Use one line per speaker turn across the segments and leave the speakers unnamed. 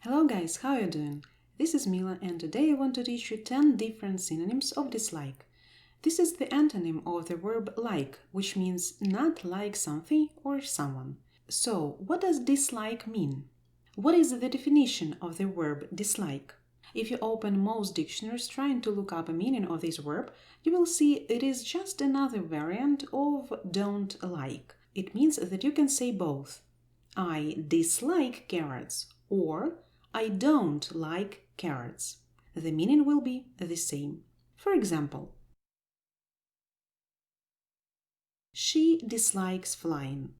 Hello guys, how are you doing? This is Mila and today I want to teach you 10 different synonyms of dislike. This is the antonym of the verb like, which means not like something or someone. So, what does dislike mean? What is the definition of the verb dislike? If you open most dictionaries trying to look up a meaning of this verb, you will see it is just another variant of don't like. It means that you can say both. I dislike carrots or I don't like carrots. The meaning will be the same. For example, she dislikes flying.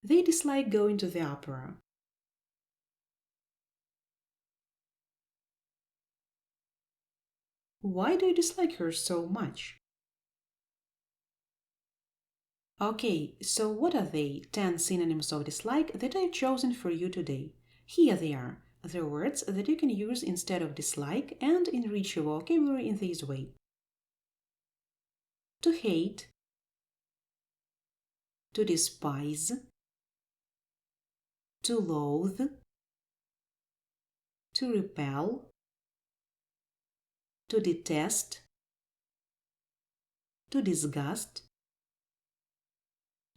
They dislike going to the opera. Why do you dislike her so much? Okay, so what are they 10 synonyms of dislike that I've chosen for you today? Here they are, the words that you can use instead of dislike and enrich your vocabulary in this way. To hate, to despise, to loathe, to repel, to detest, to disgust,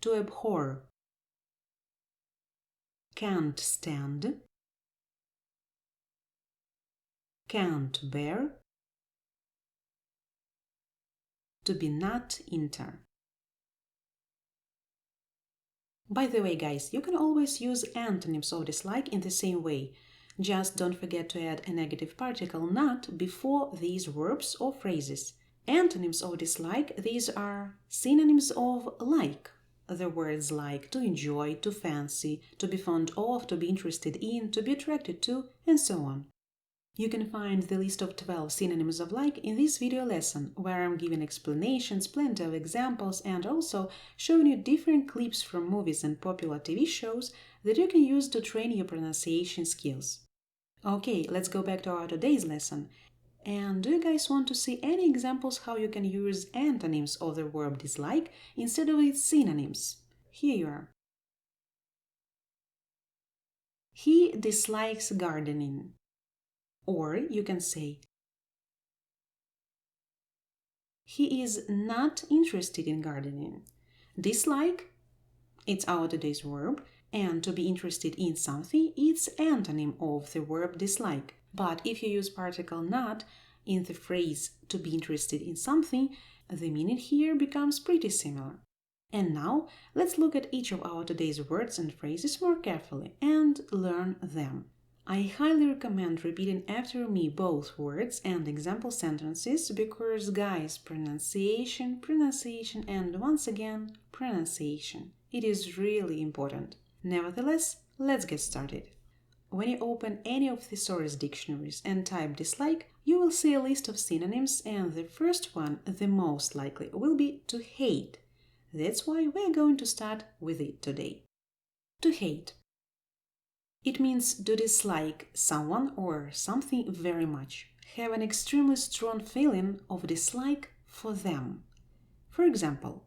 to abhor, can't stand, can't bear, to be not into. By the way, guys, you can always use antonyms of dislike in the same way. Just don't forget to add a negative particle not before these verbs or phrases. Antonyms of dislike, these are synonyms of like. The words like to enjoy, to fancy, to be fond of, to be interested in, to be attracted to, and so on. You can find the list of 12 synonyms of like in this video lesson, where I'm giving explanations, plenty of examples, and also showing you different clips from movies and popular TV shows that you can use to train your pronunciation skills. Okay, let's go back to our today's lesson. And do you guys want to see any examples how you can use antonyms of the verb dislike instead of its synonyms? Here you are. He dislikes gardening. Or you can say, he is not interested in gardening. Dislike, it's our today's verb, and to be interested in something, it's antonym of the verb dislike. But if you use particle not in the phrase to be interested in something, the meaning here becomes pretty similar. And now, let's look at each of our today's words and phrases more carefully and learn them. I highly recommend repeating after me both words and example sentences because, guys, pronunciation, and once again, pronunciation. It is really important. Nevertheless, let's get started. When you open any of thesaurus dictionaries and type dislike, you will see a list of synonyms, and the first one, the most likely, will be to hate. That's why we're going to start with it today. To hate. It means to dislike someone or something very much, have an extremely strong feeling of dislike for them. For example,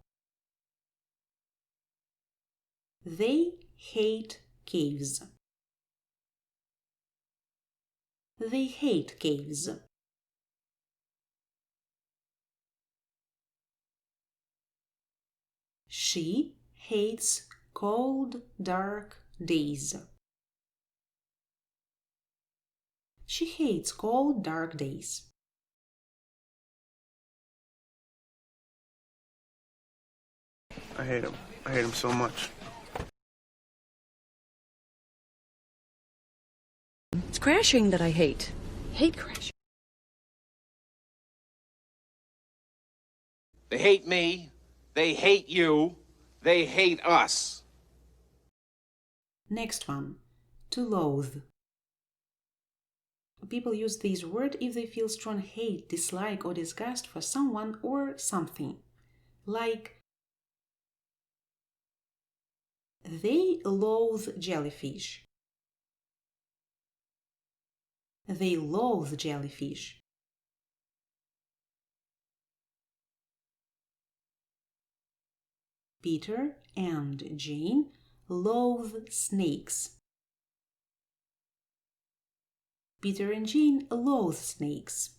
they hate caves. They hate caves. She hates cold, dark days. She hates cold, dark days.
I hate him. I hate him so much.
It's crashing that I hate. Hate crashing.
They hate me. They hate you. They hate us.
Next one, to loathe. People use this word if they feel strong hate, dislike, or disgust for someone or something. Like, they loathe jellyfish. They loathe jellyfish. Peter and Jane loathe snakes. Peter and Jane loathe snakes.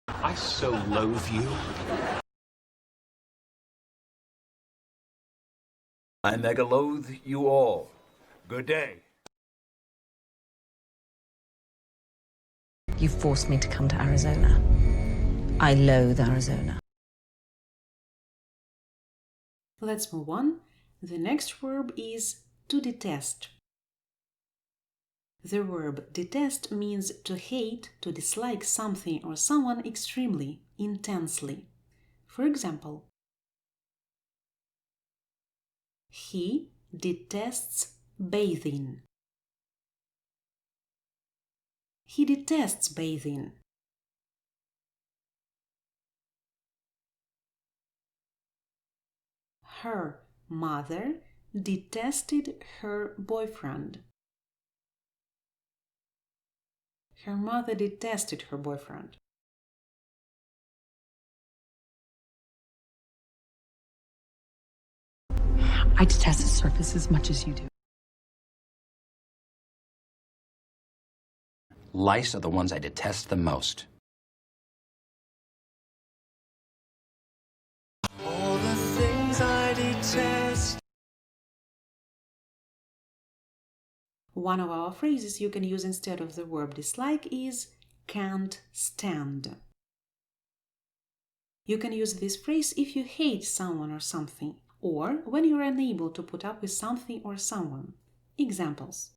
I so loathe you.
I mega loathe you all. Good day.
You forced me to come to Arizona. I loathe Arizona.
Let's move on. The next verb is to detest. The verb detest means to hate, to dislike something or someone extremely, intensely. For example, he detests bathing. He detests bathing. Her mother detested her boyfriend. Her mother detested her boyfriend.
I detest the circus as much as you do.
Lice are the ones I detest the most.
All the things I detest.
One of our phrases you can use instead of the verb dislike is can't stand. You can use this phrase if you hate someone or something, or when you're unable to put up with something or someone. Examples: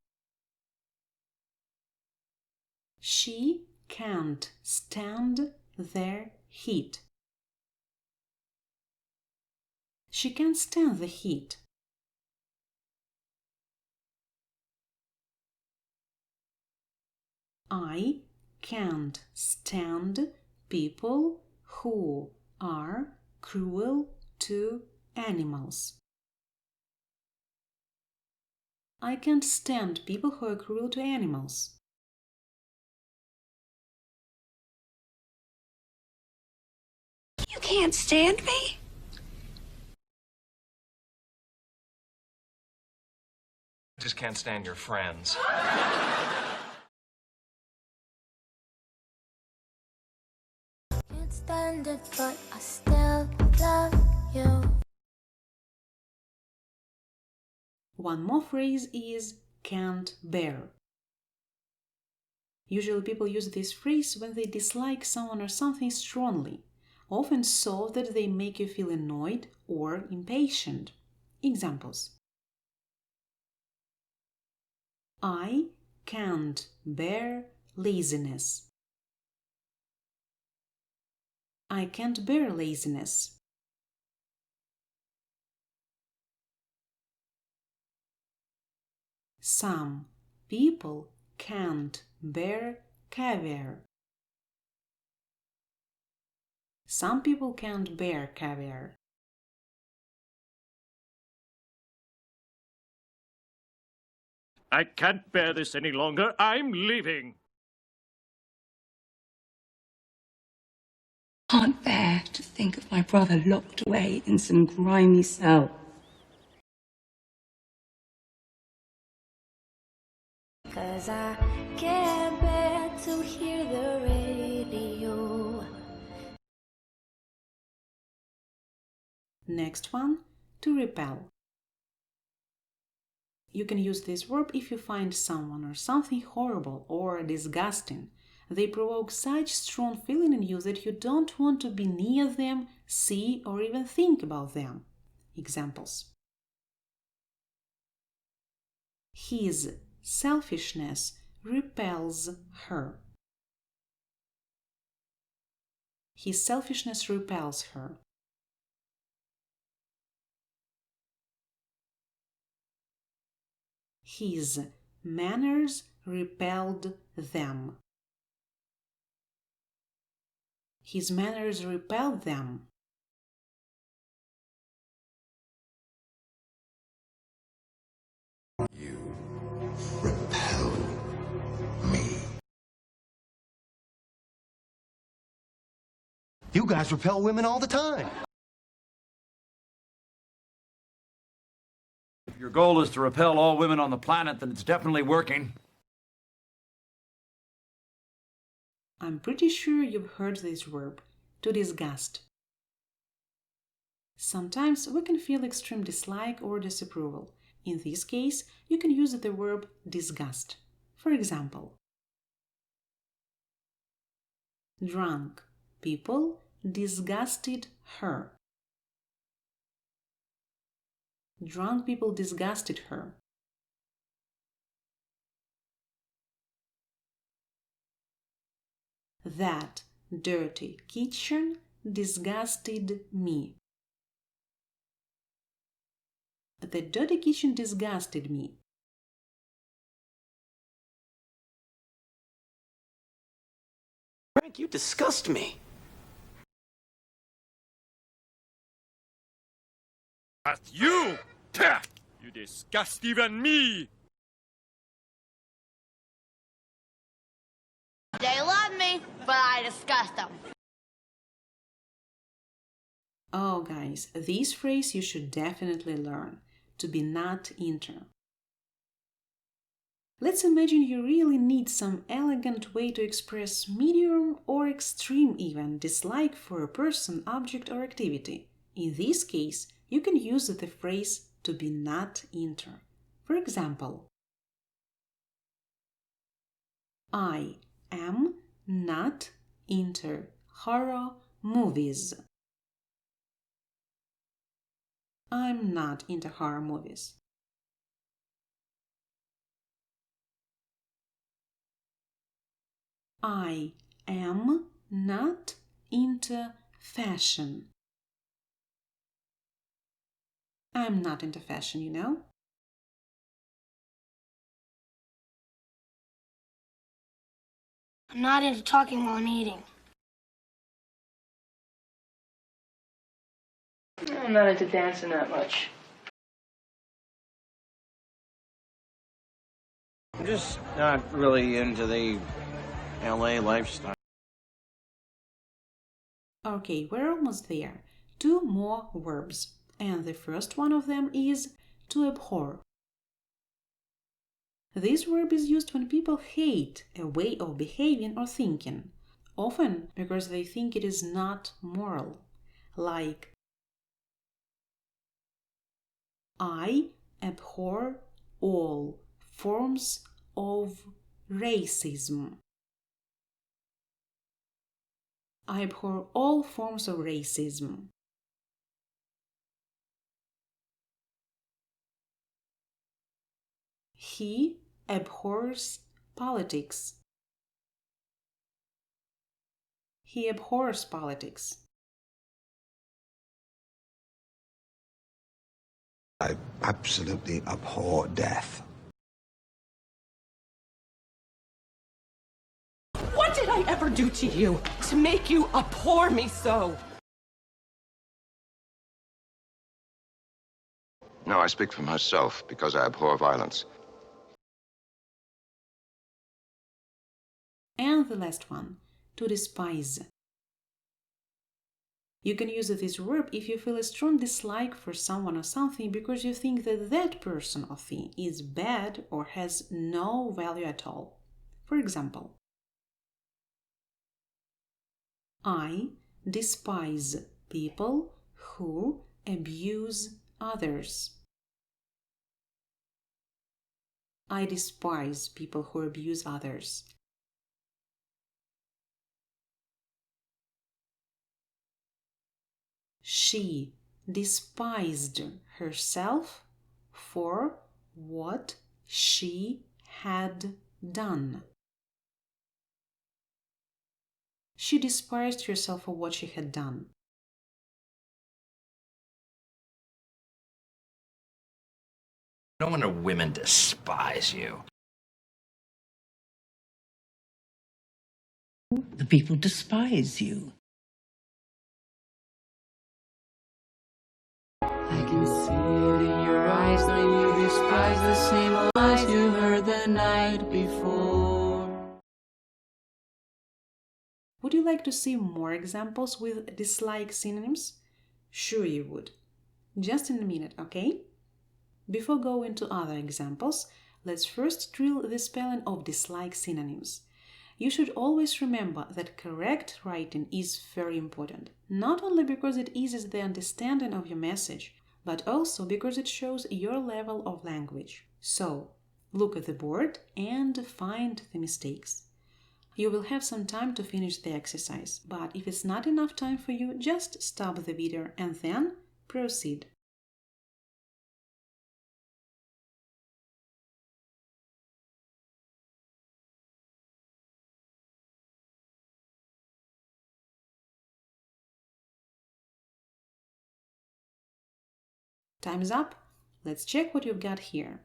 she can't stand their heat. She can't stand the heat. I can't stand people who are cruel to animals. I can't stand people who are cruel to animals.
You can't stand me?
I just can't stand your friends.
Can't stand it, but I still love you.
One more phrase is can't bear. Usually people use this phrase when they dislike someone or something strongly, often so that they make you feel annoyed or impatient. Examples: I can't bear laziness. I can't bear laziness. Some people can't bear caviar. Some people can't bear caviar.
I can't bear this any longer. I'm leaving.
Can't bear to think of my brother locked away in some grimy cell.
Cause I can't bear to hear the radio.
Next one, to repel. You can use this verb if you find someone or something horrible or disgusting. They provoke such strong feeling in you that you don't want to be near them, see, or even think about them. Examples: his selfishness repels her. His selfishness repels her. His manners repelled them. His manners repelled them.
You repel me.
You guys repel women all the time.
If your goal is to repel all women on the planet, then it's definitely working.
I'm pretty sure you've heard this verb, to disgust. Sometimes we can feel extreme dislike or disapproval. In this case, you can use the verb disgust. For example, drunk people disgusted her. Drunk people disgusted her. That dirty kitchen disgusted me. The dirty kitchen disgusted me.
Frank, you disgust me.
That's you! Tah! You disgust even me!
They love me, but I disgust them.
Oh guys, this phrase you should definitely learn, to be not into. Let's imagine you really need some elegant way to express medium or extreme even dislike for a person, object or activity. In this case, you can use the phrase to be not into. For example, I am not into horror movies. I'm not into horror movies. I am not into fashion. I'm not into fashion, you know?
I'm not into talking while I'm eating.
I'm not into dancing that much.
I'm just not really into the LA lifestyle.
Okay, we're almost there. 2 more verbs. And the first one of them is to abhor. This verb is used when people hate a way of behaving or thinking, often because they think it is not moral. Like, I abhor all forms of racism. I abhor all forms of racism. He abhors politics. He abhors politics.
I absolutely abhor death.
What did I ever do to you to make you abhor me so?
No, I speak for myself because I abhor violence.
And the last one, to despise. You can use this verb if you feel a strong dislike for someone or something because you think that that person or thing is bad or has no value at all. For example, I despise people who abuse others. I despise people who abuse others. She despised herself for what she had done. She despised herself for what she had done.
No wonder women despise you.
The people despise you.
I can see it in your eyes that you despise the same lies you heard the night before.
Would you like to see more examples with dislike synonyms? Sure you would. Just in a minute, okay? Before going to other examples, let's first drill the spelling of dislike synonyms. You should always remember that correct writing is very important, not only because it eases the understanding of your message, but also because it shows your level of language. So, look at the board and find the mistakes. You will have some time to finish the exercise, but if it's not enough time for you, just stop the video and then proceed. Time's up. Let's check what you've got here.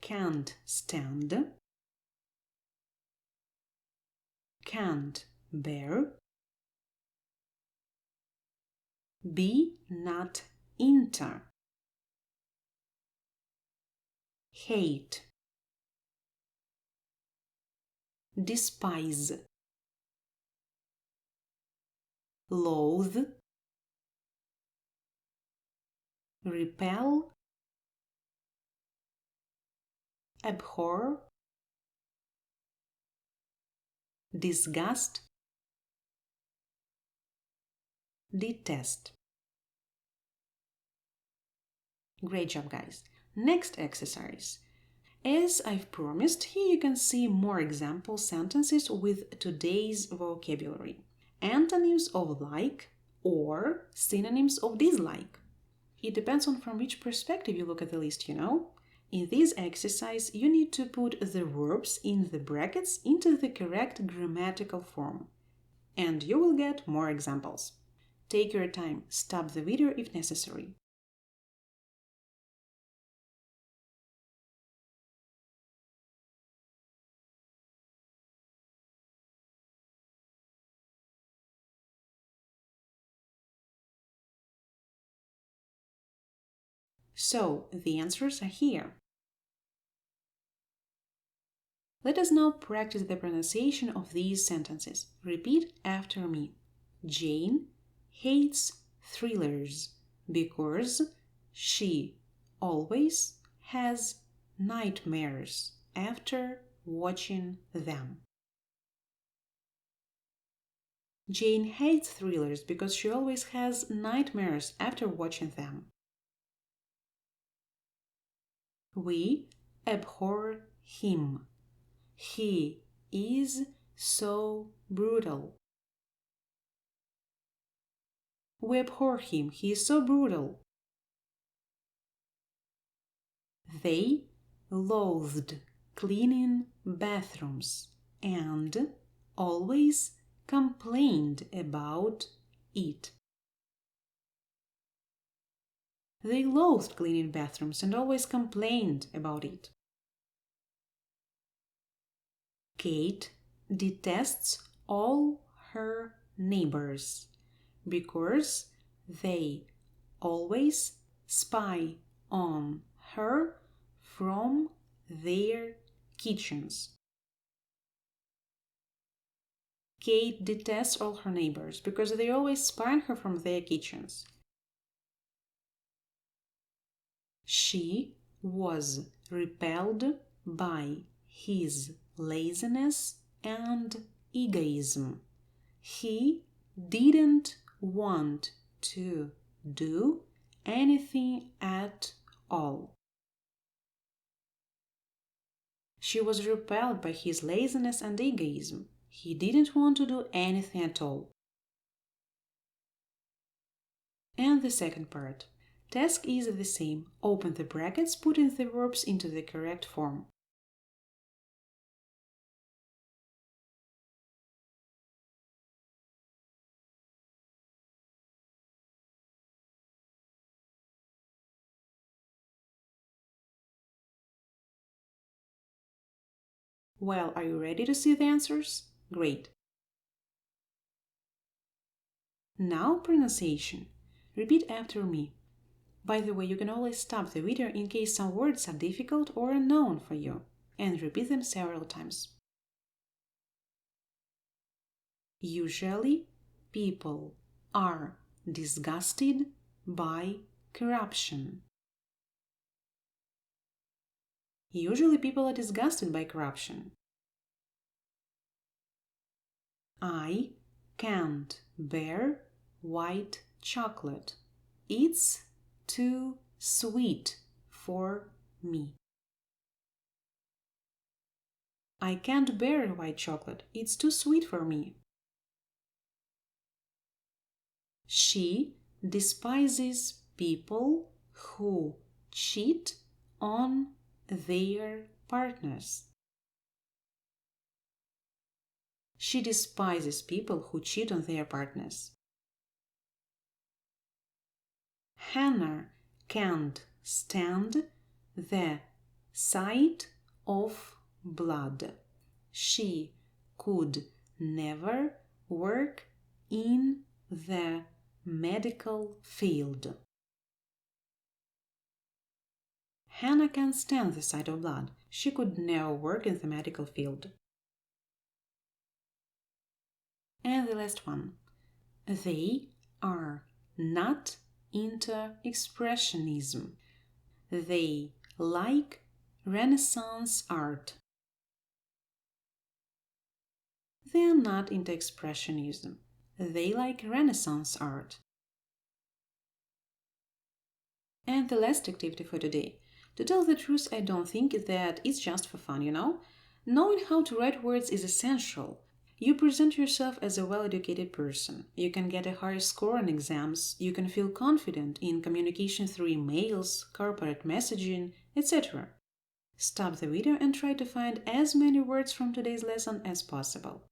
Can't stand, can't bear, be not into, hate, despise, loathe, repel, abhor, disgust, detest. Great job, guys. Next exercise. As I've promised, here you can see more example sentences with today's vocabulary. Antonyms of like or synonyms of dislike. It depends on from which perspective you look at the list, you know. In this exercise, you need to put the verbs in the brackets into the correct grammatical form. And you will get more examples. Take your time, stop the video if necessary. So, the answers are here. Let us now practice the pronunciation of these sentences. Repeat after me. Jane hates thrillers because she always has nightmares after watching them. Jane hates thrillers because she always has nightmares after watching them. We abhor him. He is so brutal. We abhor him. He is so brutal. They loathed cleaning bathrooms and always complained about it. They loathed cleaning bathrooms and always complained about it. Kate detests all her neighbors because they always spy on her from their kitchens. Kate detests all her neighbors because they always spy on her from their kitchens. She was repelled by his laziness and egoism. He didn't want to do anything at all. She was repelled by his laziness and egoism. He didn't want to do anything at all. And the second part. Task is the same. Open the brackets, putting the verbs into the correct form. Well, are you ready to see the answers? Great. Now pronunciation. Repeat after me. By the way, you can always stop the video in case some words are difficult or unknown for you, and repeat them several times. Usually, people are disgusted by corruption. Usually, people are disgusted by corruption. I can't bear white chocolate. It's too sweet for me. I can't bear white chocolate. It's too sweet for me. She despises people who cheat on their partners. She despises people who cheat on their partners. Hannah can't stand the sight of blood. She could never work in the medical field. Hannah can't stand the sight of blood. She could never work in the medical field. And the last one. They are not into expressionism. They like Renaissance art. They are not into expressionism. They like Renaissance art. And the last activity for today. To tell the truth, I don't think that it's just for fun, you know? Knowing how to write words is essential. You present yourself as a well-educated person. You can get a higher score on exams. You can feel confident in communication through emails, corporate messaging, etc. Stop the video and try to find as many words from today's lesson as possible.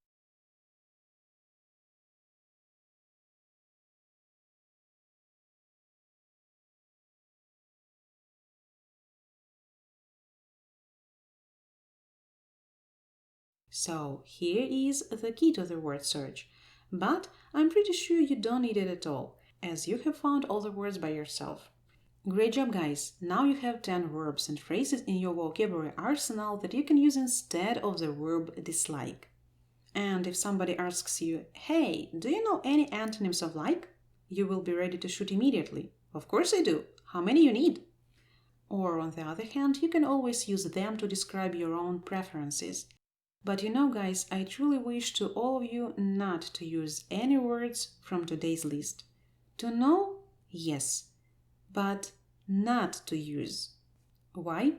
So here is the key to the word search, but I'm pretty sure you don't need it at all, as you have found all the words by yourself. Great job, guys! Now you have 10 verbs and phrases in your vocabulary arsenal that you can use instead of the verb dislike. And if somebody asks you, hey, do you know any antonyms of like? You will be ready to shoot immediately. Of course I do. How many you need? Or on the other hand, you can always use them to describe your own preferences. But you know, guys, I truly wish to all of you not to use any words from today's list. To know? Yes. But not to use. Why?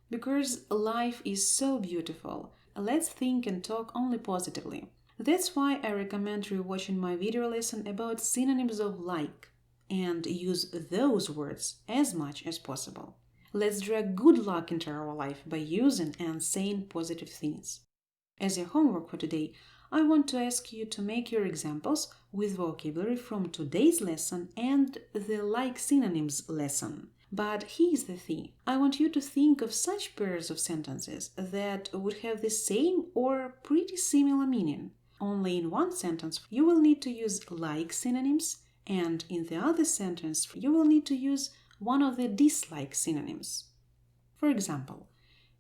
Because life is so beautiful. Let's think and talk only positively. That's why I recommend rewatching my video lesson about synonyms of like and use those words as much as possible. Let's drag good luck into our life by using and saying positive things. As your homework for today, I want to ask you to make your examples with vocabulary from today's lesson and the like synonyms lesson. But here's the thing. I want you to think of such pairs of sentences that would have the same or pretty similar meaning. Only in one sentence you will need to use like synonyms, and in the other sentence you will need to use one of the dislike synonyms. For example,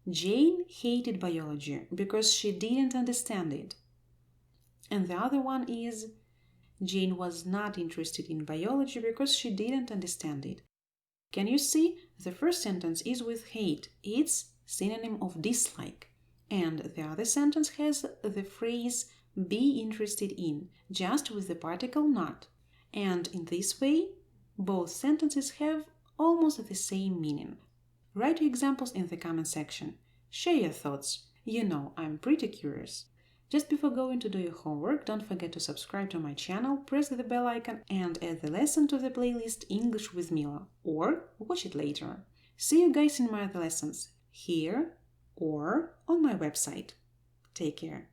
Jane hated biology because she didn't understand it. And the other one is Jane was not interested in biology because she didn't understand it. Can you see? The first sentence is with hate. It's synonym of dislike. And the other sentence has the phrase be interested in, just with the particle not. And in this way, both sentences have almost the same meaning. Write your examples in the comment section. Share your thoughts. You know, I'm pretty curious. Just before going to do your homework, don't forget to subscribe to my channel, press the bell icon and add the lesson to the playlist English with Mila, or watch it later. See you guys in my other lessons, here or on my website. Take care.